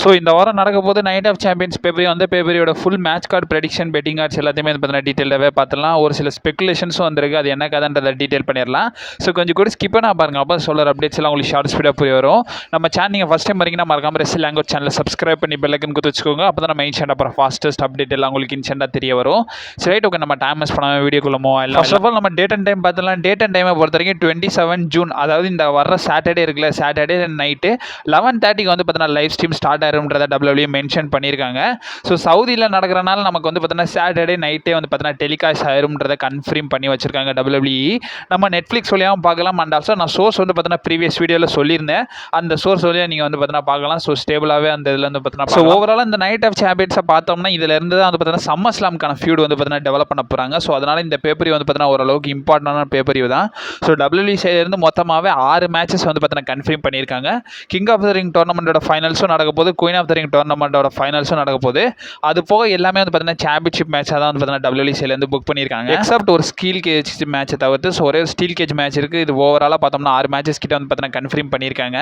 So இந்த வாரம் நடக்க போது நைட் ஆஃப் சாம்பியன்ஸ் பேப்பரி வந்து பேப்பரியோட full match card prediction betting cards எல்லாத்தையுமே பார்த்தீங்கன்னா டீட்டெயிலாகவே பார்த்துலாம். ஒரு சில ஸ்பெகுலேஷன்ஸும் வந்திருக்கு, அது என்ன கதைன்றதை டீட்டெயில் பண்ணிடலாம். ஸோ கொஞ்சம் கூட ஸ்கிப் பண்ணால் பாருங்கள், அப்போ சொல்கிற அப்டேட்ஸ் எல்லாம் உங்களுக்கு ஷார்ட் ஸ்பீடாக போய் வரும். நம்ம சேனல் நீங்கள் ஃபஸ்ட் டைம் வரீங்கன்னா மறக்காம ரெஸ்ட் லாங்குவேஜ் சேனலை சப்ஸ்கிரைப் பண்ணி பெல்லைக்கன் கொடுத்து வச்சுக்கோங்க. அப்போ தான் நம்ம இன்ஸ்டன்ட் அப்புறம் ஃபாஸ்டஸ்ட் அப்டேட் எல்லாம் உங்களுக்கு இன்ஸ்டன்ட்டாக தெரிய வரும். சரி ரைட், ஓகே, நம்ம டைம் மிஸ் பண்ணாமல் வீடியோக்குள்ள மூவ் ஆகலாம். ஃபர்ஸ்ட் ஆஃப் ஆல் நம்ம டேட் அண்ட் டைம் பார்த்துலாம். டேட் அண்ட் டைமை பொறுத்த வரைக்கும் 27 ஜூன், அதாவது இந்த வர சாட்டர்டே இருக்குல்ல, சாட்டர்டே நைட்டு 11:30 வந்து பார்த்தீங்கன்னா லைவ் ஸ்ட்ரீம் ஸ்டார்ட் ஆயிரும்ன்றத WWE மென்ஷன் பண்ணியிருக்காங்க. ஸோ சவுதியில் நடக்கிறனால நமக்கு வந்து பார்த்தீங்கன்னா சாட்டர்டே நைட்டே வந்து பார்த்தீங்கன்னா டெலிகாஸ்ட் ஆயிரும்ன்றதை கன்ஃபார்ம் பண்ணி வச்சிருக்காங்க WWE. நம்ம நெட்ஃப்ளிக்ஸ் வழியாகவும் பார்க்கலாம். அண்ட் ஆல்சோ நான் சோர்ஸ் வந்து பார்த்தீங்கன்னா ப்ரீவியஸ் வீடியோவில் சொல்லியிருந்தேன், அந்த சோர்ஸ் வழியாக நீங்கள் வந்து பார்த்தீங்கன்னா பார்க்கலாம். ஸோ ஸ்டேபிளாகவே அந்த இதில் வந்து பார்த்தீங்கன்னா ஸோ ஓவரால் இந்த நைட் ஆஃப் சாம்பியன்ஸை பார்த்தோம்னா இதில் இருந்து தான் வந்து பார்த்தீங்கன்னா சம்மர் ஸ்லாம்க்கான ஃபியூட் வந்து பார்த்தீங்கன்னா டெவலப் பண்ண போகிறாங்க. ஸோ அதனால் இந்த பேப்பரி வந்து பார்த்தீங்கன்னா ஓரளவுக்கு இம்பார்ட்டண்டான பேப்பரி தான். ஸோ WWE சைட்லேருந்து மொத்தமாகவே 6 மேட்சஸ் வந்து பார்த்தீங்கன்னா கன்ஃபார்ம் பண்ணியிருக்காங்க. கிங் ஆஃப் த ரிங் டோர்னமெண்ட்டோட ஃபைனல்ஸும் நடக்க போது, குயின் ஆஃப் த ரிங் டோர்னமெண்ட்டோட ஃபைனல்ஸும் நடக்க போது. அது போக எல்லாமே வந்து பார்த்தீங்கன்னா சாம்பியன்ஷிப் மேட்சாக தான் வந்து பார்த்தீங்கன்னா WWE சைட்லேருந்து புக் பண்ணியிருக்காங்க. எக்ஸப்ட் ஒரு ஸ்டீல் கேஜ் மேட்சை தவிர்த்து. ஸோ ஒரே ஒரு ஸ்டீல் கேஜ் மேட்ச் இருக்குது. இது ஓவராலாக பார்த்தோம்னா 6 மேட்சஸ் கிட்ட வந்து பார்த்தீங்கன்னா கன்ஃபார்ம் பண்ணியிருக்காங்க.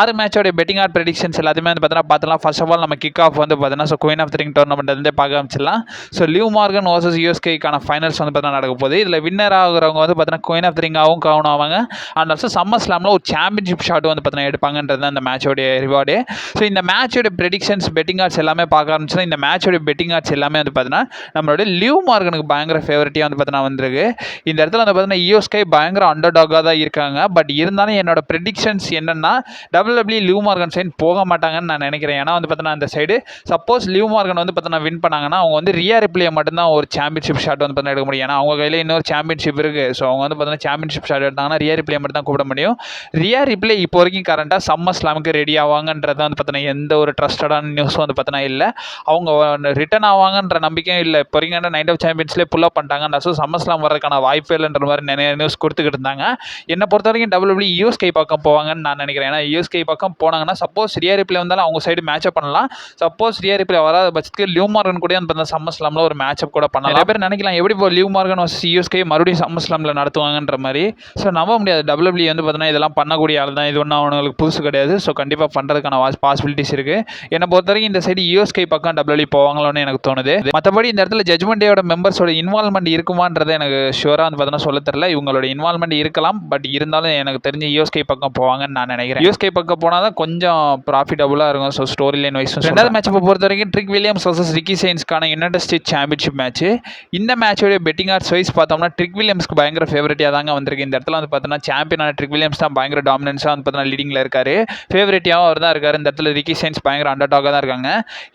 6 மேட்சோட பெட்டிங் ஆர் ப்ரெடிக்ஷன்ஸ் எல்லாத்தையுமே வந்து பார்த்தீங்கன்னா பார்த்தலாம். ஃபர்ஸ்ட் ஆஃப் ஆல் நம்ம கிக் ஆஃப் வந்து பார்த்தீங்கன்னா so queen of the ring டோர்னமெண்ட்லேருந்தே பார்க்க ஆரம்பிச்சிடலாம். ஸோ லிவ் மார்கன் வர்சஸ் யூஎஸ்கேக்கான ஃபைனல்ஸ் வந்து பார்த்தீங்கன்னா நடக்க போகுது. இதில் வின்னர் ஆகிறவங்க வந்து பார்த்தீங்கன்னா குயின் ஆஃப் த ரிங்காகவும் கவுன் ஆவாங்க. அண்ட் ஆல்சோ சம்மர் ஸ்லாமில் ஒரு சாம்பியன்ஷிப் ஷாட் வந்து பார்த்தீங்கன்னா எடுப்பாங்கன்றது அந்த மேட்சோட ரிவார்டு. ஸோ இந்த மேட்சோட ப்ரெடிக்ஷன்ஸ் பெட்டிங் ஆர்ட்ஸ் எல்லாமே பார்க்க ஆரம்பிச்சுன்னா இந்த மேட்சோட பெட்டிங் ஆர்ட்ஸ் எல்லாமே வந்து பார்த்தீங்கன்னா நம்மளோட லிவ் மார்கனுக்கு பயங்கர ஃபேவரட்டியாக வந்து பார்த்தீங்கன்னா வந்திருக்கு. இந்த இடத்துல வந்து பார்த்தீங்கன்னா யூஎஸ்கே பயங்கர அண்டர் டாகாக தான் இருக்காங்க. பட் இருந்தாலும் என்னோட ப்ரெடிக்ஷன்ஸ் என்னன்னா WWE லிவ் மார்கன் சைடு போக மாட்டாங்கன்னு நான் நினைக்கிறேன். ஏன்னா வந்து பார்த்தீங்கன்னா அந்த சைடு சப்போஸ் லிவ் மார்கன் வந்து பார்த்தீங்கன்னா வின் பண்ணாங்கன்னா அவங்க வந்து ரியா ரிப்ளே மட்டும்தான் ஒரு சாம்பியன்ஷிப் ஷாட் வந்து பார்த்தீங்கன்னா எடுக்க முடியும். ஏன்னா அவங்க கையில் இன்னொரு சாம்பியன்ஷிப் இருக்குது. ஸோ அவங்க வந்து பார்த்தீங்கன்னா சாம்பியன்ஷிப் ஷாட் எடுத்தாங்கன்னா ரியா ரிப்ளே மட்டும் தான் கூப்பிட முடியும். ரியா ரிப்ளே இப்போ வரைக்கும் கரண்ட்டாக சம்மர் ஸ்லாமுக்கு ரெடி ஆவாங்கன்றது வந்து பார்த்தீங்கன்னா எந்த ஒரு ட்ரஸ்டடான நியூஸும் வந்து பார்த்தீங்கன்னா இல்லை. அவங்க ரிட்டர்ன் ஆவாங்கன்ற நம்பிக்கையும் இல்லை. இப்போ வரைக்கும் நைட் ஆஃப் சாம்பியன்ஸ்லேயே புல் அப் பண்ணிட்டாங்க. ஸோ சம்மர் ஸ்லாம் வரதுக்கான வாய்ப்பே இல்லைன்ற மாதிரி நிறைய நியூஸ் கொடுத்துக்கிட்டு இருந்தாங்க. என்னை பொறுத்த வரைக்கும் WWE யூஎஸ்கே பக்கம் போவாங்கன்னு நான் நினைக்கிறேன். ஏன்னா யூஎஸ்கே பக்கம் போனாங்கன்னா சப்போஸ் ரியா ரிப்ளே வந்தாலும் அவங்க சைடு மேட்சப் பண்ணலாம். சப்போஸ் ரியா ரிப்ளே வராத பட்சத்துக்கு லிவ் மார்கன் கூட அந்த சம்மர் ஸ்லாமில் ஒரு மேட்சப் கூட பண்ணலாம். நிறைய பேர் நினைக்கலாம் எப்படி இப்போ லிவ் மார்கன் வர்சஸ் யூஎஸ்கே மறுபடியும் சம்மர் ஸ்லாமில் நடத்துவாங்கன்ற மாதிரி. ஸோ நம்ப முடியாது. WWE வந்து பார்த்தீங்கன்னா இதெல்லாம் பண்ணக்கூடிய ஆள் தான். இது ஒன்றும் அவங்களுக்கு புதுசு கிடையாது. ஸோ கண்டிப்பாக பண்ணுறதுக்கான பாசிபிலிட்டிஸ் இருக்குது. என்னை பொறுத்த வரைக்கும் இந்த சைடு யூஎஸ்கே பக்கம் WWE போவாங்களோன்னு எனக்கு தோணுது. மற்றபடி இந்த இடத்துல ஜட்மெண்ட் டேயோட மெம்பர்ஸோட இன்வால்மெண்ட் இருக்குமான்றது எனக்கு ஷுவராக வந்து பார்த்தீங்கன்னா சொல்ல தெரியல. இவங்களோட இன்வால்மெண்ட் இருக்கலாம். பட் இருந்தாலும் எனக்கு தெரிஞ்சு யூஎஸ்கே பக்கம் போவாங்கன்னு நான் நினைக்கிறேன். யூஎஸ்கே பக்கம் போனால் தான் கொஞ்சம் ப்ராஃபிட்டபுளாக இருக்கும். ஸோ ஸ்டோரி லைன் வைஸ் ரெண்டாவது மேட்ச் பொறுத்த வரைக்கும் ட்ரிக் வில்லியம்ஸ் வர்சஸ் ரிக்கி சைன்ஸ்க்கான யுனைடெட் ஸ்டேட்ஸ் சாம்பியன்ஷிப் மேட்ச். இந்த மேட்சோட பெட்டிங் ஆர்ட்ஸ் வைஸ் பார்த்தோம்னா ட்ரிக் வில்லியம்ஸ்க்கு பயங்கர ஃபேவரட்டியாக தாங்க வந்திருக்கு. இந்த இடத்துல வந்து பார்த்தீங்கன்னா சாம்பியனான ட்ரிக் வில்லியம்ஸ் தான் பயங்கர டாமினன்ஸாக வந்து பார்த்தீங்கன்னா லீடிங்கில் இருக்காரு. ஃபேவரட்டியாகவும் அவர் தான் இருக்காரு. இந்த இடத்துல ரிக்கி சைன்ஸ் பயங்கர அண்டர்டாகாக தான் இருக்காங்க.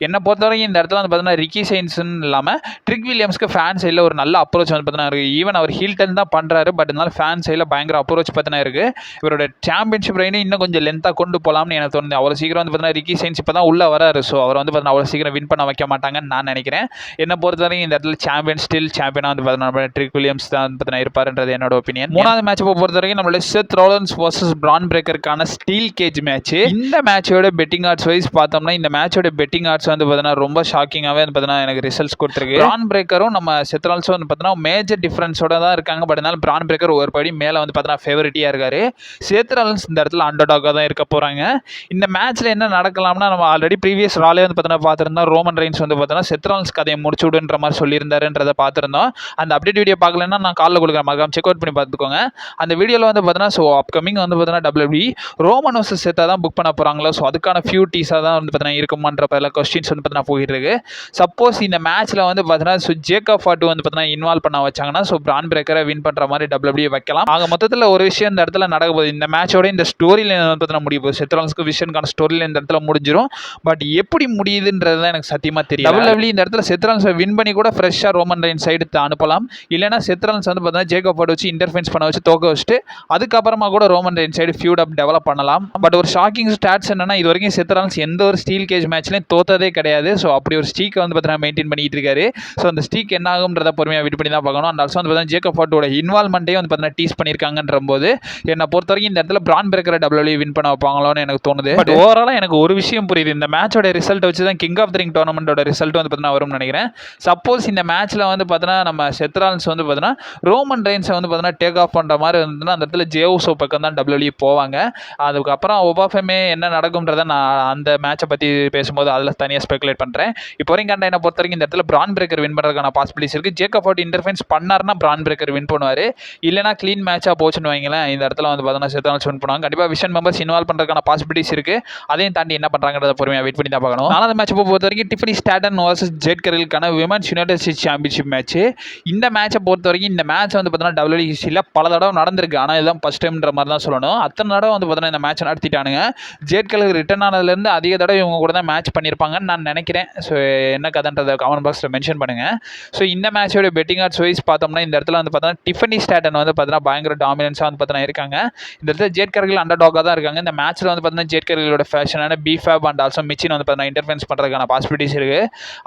என்னை பொறுத்த வரைக்கும் இந்த இடத்துல வந்து பார்த்தீங்கன்னா ரிக்கி சைன்ஸ்னு இல்லாமல் ட்ரிக் வில்லியம்ஸ்க்கு ஃபேன் சைடில் ஒரு நல்ல அப்ரோச் வந்து பார்த்தீங்கன்னா இருக்குது. ஈவன் அவர் ஹீல் டர்ன் தான் பண்ணுறாரு. பட் இருந்தாலும் ஃபேன் சைடில் பயங்கர அப்ரோச் பார்த்தீங்கன்னா இருக்குது. இவரோட சாம்பியன்ஷிப் ரெயினை இன்னும் கொஞ்சம் லென்த்தாக கொண்டு போகலாம்னு எனக்கு தோணுது. அவ்வளோ சீக்கிரம் வந்து பார்த்தீங்கன்னா ரிக்கி சைன்ஸ் இப்போ தான் உள்ள வராரு. ஸோ அவர் வந்து பார்த்தீங்கன்னா அவ்வளோ சீக்கிரம் வின் பண்ண வைக்க மாட்டாங்கன்னு நான் நினைக்கிறேன். என்னை பொறுத்த வரைக்கும் இந்த இடத்துல ஸ்டில் சாம்பியனாக வந்து பார்த்தீங்கன்னா ட்ரிக் வில்லியம்ஸ் தான் வந்து பார்த்தீங்கன்னா இருப்பாருன்றது என்னோட ஒப்பீனியன். மூணாவது மேட்ச் பொறுத்த வரைக்கும் நம்மளோட செத் ரோலன்ஸ் வர்சஸ் பிரான் பிரேக்கருக்கான ஸ்டீல் கேஜ் மேட்ச். இந்த மேட்சோட பெட்டிங் ஆர்ட்ஸ் வைஸ் பார்த்தோம்னா இந்த மேட்சோட பெட்டிங் ஆர்ட்ஸ் வந்து பார்த்தீங்கன்னா ரொம்ப ஷாக்கிங்காகவே வந்து பார்த்தீங்கன்னா எனக்கு ரிசல்ட்ஸ் கொடுத்துருக்கு. பிரான் பிரேக்கரும் நம்ம செத் ரோலன்ஸும் வந்து பார்த்தீங்கன்னா மேஜர் டிஃபரன்ஸோட தான் இருக்காங்க. பட் இருந்தாலும் பிரான் பிரேக்கர் ஒரு படி மேலே வந்து பார்த்தீங்கன்னா ஃபேவரட்டியாக இருக்காரு. செத் ரோலன்ஸ் இந்த இடத்துல அண்டர்டாகாக தான் இருக்க போகிறாங்க. இந்த மேட்ச்சில் என்ன நடக்கலாம்னா நம்ம ஆல்ரெடி ப்ரீவியஸ் ராலே வந்து பார்த்தீங்கன்னா பார்த்துருந்தோம். ரோமன் ரெயின்ஸ் வந்து பார்த்தீங்கன்னா செத் ரோலன்ஸ் கதையை முடிச்சு விடுன்ற மாதிரி சொல்லியிருந்தாருன்றதை பார்த்துருந்தோம். அந்த அப்டேட் வீடியோ பார்க்கலன்னா நான் காலில் கொடுக்குறேன், மறக்காம செக் அவுட் பண்ணி பார்த்துக்கோங்க. அந்த வீடியோவில் வந்து பார்த்தீங்கன்னா ஸோ அப்கமிங் வந்து பார்த்தீங்கன்னா WWE ரோமன் வர்சஸ் செத்தா தான் புக் பண்ண போகிறாங்களோ. ஸோ அதுக்கான ஃபியூ டீஸாக தான் வந்து பார்த்தீங்கன்னா இருக்குமான்ற பல கொஸ்டின்ஸ் வந்து பார்த்தீங்கன்னா போயிட்டு இருக்கு. சப்போஸ் இந்த மேட்ச்சில் வந்து பார்த்தீங்கன்னா ஸோ ஜேக்கப் ஃபார்ட் வந்து பார்த்தீங்கன்னா இன்வால்வ் பண்ண வச்சாங்கன்னா ஸோ பிரான் பிரேக்கரை வின் பண்ணுற மாதிரி WWE வைக்கலாம். ஆக மொத்தத்தில் ஒரு விஷயம் இந்த இடத்துல நடக்க போகுது. இந்த மேட்சோட இந்த ஸ்டோரி லைன் வந்து பார்த்தீங்கன்னா முடிய போகுது. செத் ரோலன்ஸ்க்கு விஷனுக்கான ஸ்டோரி லைன் இந்த இடத்துல முடிஞ்சிடும். பட் எப்படி முடியுதுன்றது தான் எனக்கு சத்தியமாக தெரியும். WWE இந்த இடத்துல செத் ரோலன்ஸை வின் பண்ணி கூட ஃப்ரெஷ்ஷாக ரோமன் ரெயின்ஸ் சைடு அனுப்பலாம். இல்லைன்னா செத் ரோலன்ஸ் வந்து பார்த்தீங்கன்னா ஜேக்கப் ஃபார்ட் வச்சு இன்டர்ஃபென்ஸ் பண்ண வச்சு தோக்க வச்சுட்டு அதுக்கப்புறமா கூட ரோமன் ரெயின்ஸ் சைடு ஃபியூட் அப் டெவலப் பண்ணலாம். பட் ஒரு ஷாக்கிங் ஸ்டாட்ஸ் என்னன்னா இது வரைக்கும் செத் ரோலன்ஸ் எந்த ஒரு ஸ்டீல் கேஜ் மேட்ச்லையும் தோத்ததே கிடையாது. ஸோ அப்படி ஒரு ஸ்டீக் வந்து பார்த்தீங்கன்னா மெயின்டைன் பண்ணிட்டு இருக்காரு. ஸோ அந்த ஸ்டீக் என்ன ஆகும்ன்றத பொறுமையாக வெயிட் பண்ணி தான் பார்க்கணும். அண்ட் ஆல்சோ வந்து பார்த்தீங்கன்னா ஜேக்கப் ஃபார்ட்டோட இன்வால்மெண்ட்டே வந்து பார்த்தீங்கன்னா டீஸ் பண்ணியிருக்காங்கன்ற போது என்னை பொறுத்த வரைக்கும் இந்த இடத்துல பிரான் பிரேக்கரை WWE வின் பண்ண வைப்பாங்களோன்னு எனக்கு தோணுது. பட் ஓவராலாக எனக்கு ஒரு விஷயம் புரியுது. இந்த மேட்சோட ரிசல்ட் வச்சு தான் கிங் ஆஃப் த ரிங் டோர்னமெண்ட்டோட ரிசல்ட் வந்து பார்த்தீங்கன்னா வரும்னு நினைக்கிறேன். சப்போஸ் இந்த மேட்ச்சில் வந்து பார்த்தீங்கன்னா நம்ம செத் ரோலன்ஸ் வந்து பார்த்தீங்கன்னா ரோமன் ரெயின்ஸை வந்து பார்த்தீங்கன்னா டேக் ஆஃப் பண்ணுற மாதிரி இருந்ததுன்னா அந்த இடத்துல ஜே உசோ பக்கம் தான் WWE போவாங்க. அதுக்கப்புறம் ஒபாஃபமே என்ன நடக்கும்ன்றதை நான் அந்த மேட்சை பற்றி பேசும்போது அதில் தனியாக ஸ்பெகுலேட் பண்ணுறேன். இப்போ வரைக்கும் கண்ட என்ன பொறுத்த வரைக்கும் இந்த இடத்துல பிரான் பிரேக்கர் வின் பண்ணுறதுக்கான பாசிபிலிட்டிஸ் இருக்குது. ஜேக்கப் ஃபோர்ட் இன்டர்ஃபென்ஸ் பண்ணார்னா பிரான் பிரேக்கர் வின் பண்ணுவார். இல்லைனா க்ளீன் மேட்சாக போச்சுன்னு வைங்களேன், இந்த இடத்துல வந்து பார்த்தோன்னா செத்தாலும் வின் பண்ணுவாங்க. கண்டிப்பாக விஷன் மெம்பர்ஸ் இன்வால்வ் பண்ணுறதுக்கான பாசிபிலிட்டிஸ் இருக்குது. அதையும் தாண்டி என்ன பண்ணுறாங்கிறத பொறுமையாக வெயிட் பண்ணி தான் பார்க்கணும். 4வது மேட்ச் பொறுத்த வரைக்கும் டிஃபனி ஸ்டாட்டன் வர்சஸ் ஜெட் கரிலுக்கான women's United States championship match. இந்த மேட்சை பொறுத்த வரைக்கும் இந்த மேட்ச் வந்து பார்த்தோன்னா WWE ஹிஸ்டரியில் பல தடவை நடந்திருக்கு. ஆனால் இதுதான் ஃபர்ஸ்ட் டைம்ன்ற மாதிரி தான் சொல்லணும். அத்தனை தடவை வந்து பார்த்தோன்னா இந்த மேட்ச் நடத்திட்டானுங்க. ஜெட் கரில் ரிட்டர்ன் ஆனதுலேருந்து அதிக தடவை இவங்க கூட தான் மேட்ச் பண்ணியிருப்பாங்கன்னு நான் நினைக்கிறேன். ஸோ என்ன கதைன்றதை கமெண்ட் பாக்ஸில் மென்ஷன் பண்ணுங்கள். ஸோ இந்த மேட்சோட பெட்டிங் ஆர்ட்ஸ் வைஸ் பார்த்தோம்னா இந்த இடத்துல வந்து பார்த்தோன்னா டிஃபனி ஸ்டாட்டன் வந்து பார்த்தோன்னா பயங்கர டாமினன்ஸாக வந்து பார்த்தோன்னா இருக்காங்க. இந்த இடத்துல ஜெட் கரில் அண்டர் டாக்காக தான் இருக்காங்க. இந்த மேட்ச்சில் வந்து பார்த்தோன்னா ஜெட் கரிலோட ஃபேஷனான பிஃபேப் அண்ட் ஆல்சோ மிச்சின் வந்து பார்த்தோன்னா இன்டர்ஃபென்ஸ் பண்ணுறதுக்கான பாசிபிலிட்டிஸ் இருக்குது.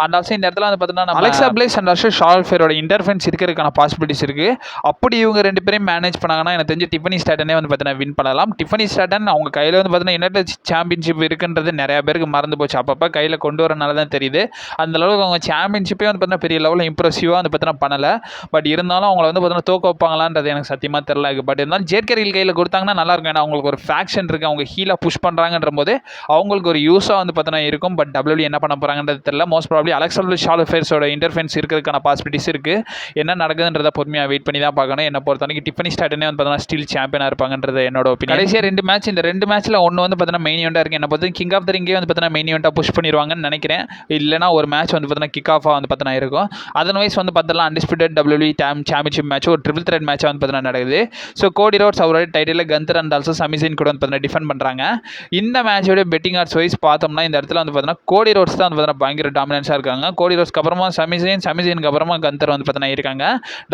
அண்ட் ஆல்சோ இந்த இடத்துல வந்து பார்த்தோன்னா அலெக்சா பிளேஸ் அண்ட் ஆல்சோ ஷார்ல் ஃபேரோட இன்டர்ஃபென்ஸ் இருக்கிறதுக்கான பாசிபிலிட்டிஸ் இருக்குது. அப்படி இவங்க 2 பேரையும் மேனேஜ் பண்ணாங்கன்னா எனக்கு தெரிஞ்சு டிஃபனி ஸ்டாட்டனே வந்து பார்த்தீங்கன்னா வின் பண்ணலாம். டிஃபனி ஸ்டாட்டன் அவங்க கையில் வந்து பார்த்தீங்கன்னா யுனைடெட் சாம்பியன்ஷிப் இருக்குன்றது நிறைய பேருக்கு மறந்து போச்சு. அப்பப்போ கையில் கொண்டு வரனால தான் தெரியுது. அந்த அளவுக்கு அவங்க சாம்பியன்ஷிப்பே வந்து பார்த்தீங்கன்னா பெரிய லெவலில் இம்ப்ரெசிவாக வந்து பார்த்தீங்கன்னா பண்ணலை. பட் இருந்தாலும் அவங்கள வந்து பார்த்தீங்கன்னா தோக்க வைப்பாங்களான்றது எனக்கு சத்தியமாக தெரியல. பட் இருந்தாலும் ஜெட் கரில் கையில் கொடுத்தாங்கன்னா நல்லாயிருக்கும். ஏன்னா அவங்களுக்கு ஒரு ஃபேக்ஷன் இருக்குது. அவங்க ஹீலாக புஷ் பண்ணுறாங்கன்ற போது அவங்களுக்கு ஒரு யூஸாக வந்து பார்த்தீங்கன்னா இருக்கும். பட் WWE என்ன பண்ண போகிறாங்கன்றது தெரியல. மோஸ்ட் ப்ராபப்லி அலெக்சா ஷார்ல் ஃபேர்ஸோட இன்டர்ஃபென்ஸ் இருக்கிறதுக்கான பாசிபிலிட்டிஸ் இருக்குது. என்ன நடக்குதுன்றதை பொறுமையாக வெயிட் பண்ணி தான் பார்க்கணும். என்ன பொறுத்த வரைக்கும் டிஃபனி ஸ்டாட்டனே வந்து பார்த்தீங்கன்னா ஸ்டில் சாம்பியனாக இருப்பாங்கன்றது என்னோட ஒப்பீனியன். கடைசியாக 2 மேட்ச், இந்த 2 மேட்ச்சில் ஒன்று வந்து பார்த்தீங்கன்னா மெயின் ஈவெண்ட்டாக இருக்குது. என்ன பொறுத்த கிங் ஆஃப் த ரிங்கே வந்து பார்த்தீங்கன்னா மெயின் ஈவெண்ட்டாக புஷ் பண்ணிடுவாங்கன்னு நினைக்கிறேன். இல்லைனா ஒரு மேட்ச் வந்து பார்த்தீங்கன்னா கிக் ஆஃபாக வந்து பார்த்தீங்கன்னா இருக்கும். அதர்வைஸ் வந்து பார்த்தீங்கன்னா அன்டிஸ்பியூட்டட் WWE சாம்பியன்ஷிப் மேட்ச் ஒரு ட்ரிபிள் த்ரெட் மேட்சாக வந்து பார்த்தீங்கன்னா நடக்குது. ஸோ கோடி ரோட்ஸ் அவரோட டைட்டில் கந்தர் அண்ட் ஆல்சோ சமிசின் கூட வந்து பார்த்தீங்கன்னா டிஃபெண்ட் பண்ணுறாங்க. இந்த மேட்சோட பெட்டிங் ஆர்ட்ஸ் வைஸ் பார்த்தோம்னா இந்த இடத்துல வந்து பார்த்தீங்கன்னா கோடி ரோட்ஸ் தான் வந்து பார்த்தீங்கன்னா பயங்கர டாமினன்ஸாக இருக்காங்க. கோடி ரோட்ஸ்க்கு அப்புறமா சமிசினுக்கு அப்புறமா கந்தர் வந்து பார்த்தீங்கன்னா இருக்காங்க.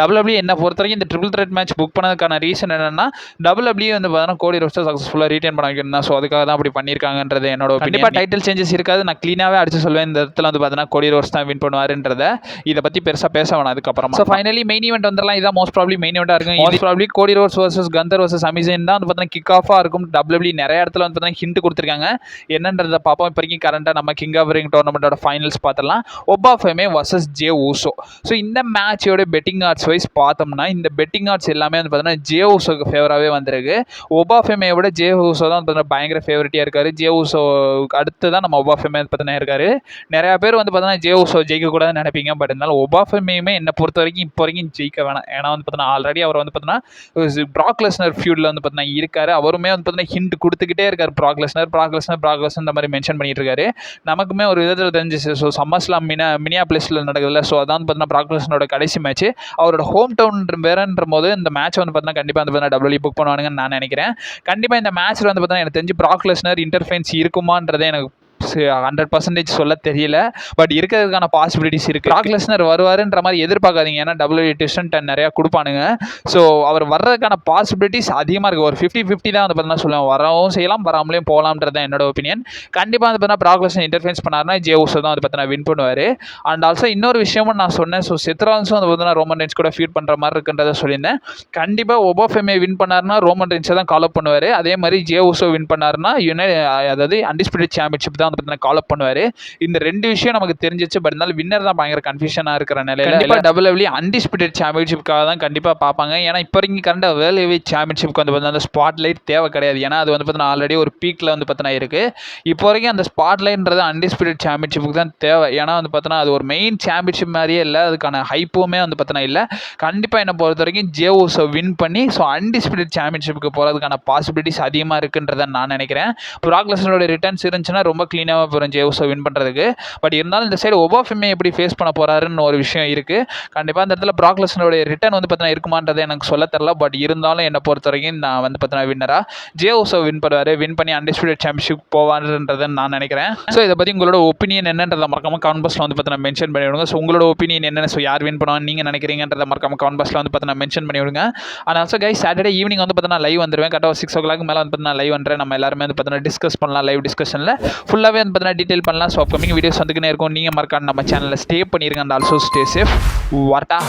WWE என்ன பொறுத்த வரைக்கும் இந்த ட்ரிபிள் த்ரெட் மேட்ச் புக் பண்ணதுக்கான ரீசன் என்னன்னா WWE வந்து பார்த்தீங்கன்னா கோடி ரோட்ஸை சக்ஸஸ்ஃபுல்லாக ரீட்டைன் பண்ண வைக்கணும் தான். ஸோ அதுக்காக தான் அப்படி பண்ணியிருக்காங்கன்றது என்னோட கண்டிப்பாக டைட்டில் சேஞ்சஸ் இருக்காது. நான் க்ளீனாகவே அடிச்சு சொல்வேன். இந்த இடத்துல வந்து பார்த்தீங்கன்னா கோடி ரோட்ஸ் தான் வின் பண்ணுவாருன்றதை இதை பற்றி பெருசாக பேச வேணும் அதுக்கப்புறம். ஸோ ஃபைனலி மெயின் ஈவெண்ட் வந்துடலாம். இதான் மோஸ்ட் ப்ராப்ளி மெயின் ஈவெண்ட்டாக இருக்கும். Most probably Cody Rhodes versus Gunther versus சமிசின் தான் வந்து பார்த்தீங்கன்னா கிக் ஆஃபாக இருக்கும். WWE நிறைய இடத்துல வந்து பார்த்தீங்கன்னா ஹிண்ட் கொடுத்துருக்காங்க. என்னன்றதை பார்ப்போம். இப்போ வரைக்கும் கரண்டாக நம்ம கிங் ஆஃப் ரிங் டோர்னமெண்ட்டோட ஃபைனல்ஸ் பார்த்துலாம். ஒபா ஃபேமே வர்சஸ் ஜே ஊசோ. ஸோ இந்த மேட்சோட பெட்டிங் ஆர்ட்ஸ் வைஸ் பார்த்தோம்னா இந்த பெட்டிங் ஆர்ட்ஸ் எல்லாமே வந்து பார்த்தீங்கன்னா ஜே ஊசோக்கு ஃபேவராகவே வந்திருக்கு. ஒபா ஃபேமே விட ஜே ஊசோ தான் வந்து பயங்கர ஃபேவரட்டியாக இருக்காரு. ஜே ஊசோ அடுத்து தான் நம்ம ஒபா ஃபேமே பார்த்தீங்கன்னா இருக்காரு. நிறையா பேர் வந்து பார்த்தீங்கன்னா ஜே ஊசோ ஜெயிக்கக்கூடாதுன்னு நினைப்பீங்க. பட் இருந்தாலும் ஒபா ஃபேமையுமே என்னை பொறுத்த வரைக்கும் இப்போ வரைக்கும் ஜெயிக்க வேணாம். ஏன்னா வந்து பார்த்தீங்கன்னா ஆல்ரெடி அவர் வந்து பார்த்தீங்கன்னா ப்ராக் லெஸ்னர் ஃபியூடில் வந்து பார்த்தீங்கன்னா இருக்காரு. அவருமே வந்து பார்த்தீங்கன்னா ஹிண்ட் கொடுத்துக்கிட்டே இருக்காரு. ப்ராக் லெஸ்னர் இந்த மாதிரி மென்ஷன் பண்ணிட்டு இருக்காரு. நமக்குமே ஒரு விதத்தில் தெரிஞ்சிச்சு. ஸோ சம்மர்ஸ்லாம் மினியாபிலிஸில் நடக்குதுல்ல. ஸோ அதான் பார்த்தீங்கன்னா ப்ராக் லெஸ்னரோட கடைசி மேட்ச். அவரோட ஹோம் டவுன் வேறன்ற போது இந்த மேட்ச் வந்து பார்த்தீங்கன்னா கண்டிப்பாக வந்து பார்த்தீங்கன்னா WWE புக் பண்ணுவானுங்கன்னு நான் நினைக்கிறேன். கண்டிப்பாக இந்த மேட்ச்சில் வந்து பார்த்தீங்கன்னா எனக்கு தெரிஞ்சு ப்ராக் லெஸ்னர் இன்டர்ஃபெரன்ஸ் இருக்குமான்றதே எனக்கு 100% சொல்ல தெரியல. பட் இருக்கிறதுக்கான பாசிபிலிட்டிஸ் இருக்குது. ப்ராக் லெஸ்னர் வருவாருன்ற மாதிரி எதிர்பார்க்காதீங்க. ஏன்னா WWE டிஸ்டன் 10 நிறையா கொடுப்பானுங்க. ஸோ அவர் வர்றதுக்கான பாசிபிலிட்டிஸ் அதிகமாக இருக்குது. ஒரு 50-50 தான் வந்து பார்த்தீங்கன்னா சொல்லுவேன். வரவும் செய்யலாம், வராமலேயும் போகலாம்ன்றது தான் என்னோட ஒப்பீனியன். கண்டிப்பாக வந்து பார்த்தீங்கன்னா ப்ராக் லெஸ்னர் இன்டர்ஃபெரன்ஸ் பண்ணாருன்னா ஜே ஊசோ தான் வந்து பார்த்தீங்கன்னா வின் பண்ணுவார். அண்ட் ஆல்சோ இன்னொரு விஷயமும் நான் சொன்னேன். ஸோ செத்ரான்ஸும் வந்து பார்த்தீங்கன்னா ரோமன் ரெயின்ஸ் கூட ஃபீட் பண்ணுற மாதிரி இருக்குன்றதை சொல்லியிருந்தேன். கண்டிப்பாக ஒபா ஃபேமே வின் பண்ணாருன்னா ரோமன் ரெயின்ஸை தான் கால் அப் பண்ணுவார். அதே மாதிரி ஜே ஊசோ வின் பண்ணாருன்னா அதாவது அன்டிஸ்பியூட்டட் சாம்பியன்ஷிப் தான் வந்து கால் அப் பண்ணுவாரு. இந்த 2 விஷயம் நமக்கு தெரிஞ்சிச்சு. பட் இருந்தாலும் வின்னர் தான் பயங்கர கன்ஃபியூஷனா இருக்கிற நிலையில WWE அன்டிஸ்பியூட்டட் சாம்பியன்ஷிப்காக தான் கண்டிப்பா பார்ப்பாங்க. ஏன்னா இப்போ வரைக்கும் கரண்ட் வேர்ல்ட் ஹெவிவெயிட் சாம்பியன்ஷிப்க்கு வந்து அந்த ஸ்பாட்லைட் தேவை கிடையாது. ஏன்னா அது வந்து பார்த்தீங்கன்னா ஆல்ரெடி ஒரு பீக்ல வந்து பார்த்தீங்கன்னா இருக்கு. இப்போ வரைக்கும் அந்த ஸ்பாட்லைட்ன்றது அன்டிஸ்பியூட்டட் சாம்பியன்ஷிப்புக்கு தான் தேவை. ஏன்னா வந்து பார்த்தீங்கன்னா அது ஒரு மெயின் சாம்பியன்ஷிப் மாதிரியே இல்லை. அதுக்கான ஹைப்புமே வந்து பார்த்தீங்கன்னா இல்லை. கண்டிப்பாக என்ன பொறுத்த வரைக்கும் ஜே ஊசோ வின் பண்ணி ஸோ அன்டிஸ்பியூட்டட் சாம்பியன்ஷிப்புக்கு போகிறதுக்கான பாசிபிலிட்டிஸ் அதிகமாக இருக்குன்றதை நான் நினைக்கிறேன். ப்ராக் லெஸ்னரோட ரிட்டர்ன்ஸ் இருந்துச்சுன்னா ரொம்ப க்ளீனாக போகிறோம் ஜே ஊசோ வின் பண்ணுறதுக்கு. பட் இருந்தாலும் இந்த சைடு ஒபா ஃபேமே எப்படி ஃபேஸ் பண்ண போகிறாருன்னு ஒரு விஷயம் இருக்குது. கண்டிப்பாக அந்த இடத்துல ப்ராக் லெஸ்னரோட ரிட்டர்ன் வந்து பார்த்தீங்கன்னா இருக்குமான்றது எனக்கு சொல்ல தெரியல. பட் இருந்தாலும் என்னை பொறுத்த வரைக்கும் நான் வந்து பார்த்தீங்கன்னா வின்னராக ஜே ஊசோ வின் பண்ணுவார். வின் பண்ணி அன்டிஸ்பியூட்டட் சாம்பியன்ஷிப் போவார்ன்றதை நான் நினைக்கிறேன். ஸோ இதை பற்றி உங்களோட ஒப்பீனியன் என்னன்றதை மறக்காம கமெண்ட் பாக்ஸில் வந்து பார்த்தீங்கன்னா மென்ஷன் பண்ணி விடுங்க. ஸோ உங்களோட ஒப்பீனியன் என்னென்ன, ஸோ யார் வின் பண்ணுவாங்க நீங்கள் நினைக்கிறீங்கன்றதை மறக்காம கமெண்ட் பாக்ஸில் வந்து பார்த்தீங்கன்னா மென்ஷன் பண்ணி விடுங்க. And also guys Saturday evening வந்து பார்த்தீங்கன்னா லைவ் வந்துருவேன். கரெக்டாக 6 o'clock மேலே வந்து பார்த்தீங்கன்னா லைவ் வந்துடுறேன். நம்ம எல்லாருமே வந்து பார்த்தீங்கன்னா டிஸ்கஸ் பண்ணலாம். லைவ் டிஸ்கஷனில் ஃபுல்லாகவே வந்து பார்த்தீங்கன்னா டீட்டெயில் பண்ணலாம். ஸோ அப்கமிங் வீடியோஸ் வந்துக்கினே இருக்கும். நீங்கள் மறக்காம நம்ம சேனலில் ஸ்டே பண்ணிருங்க. And also stay safe. வாட்டா.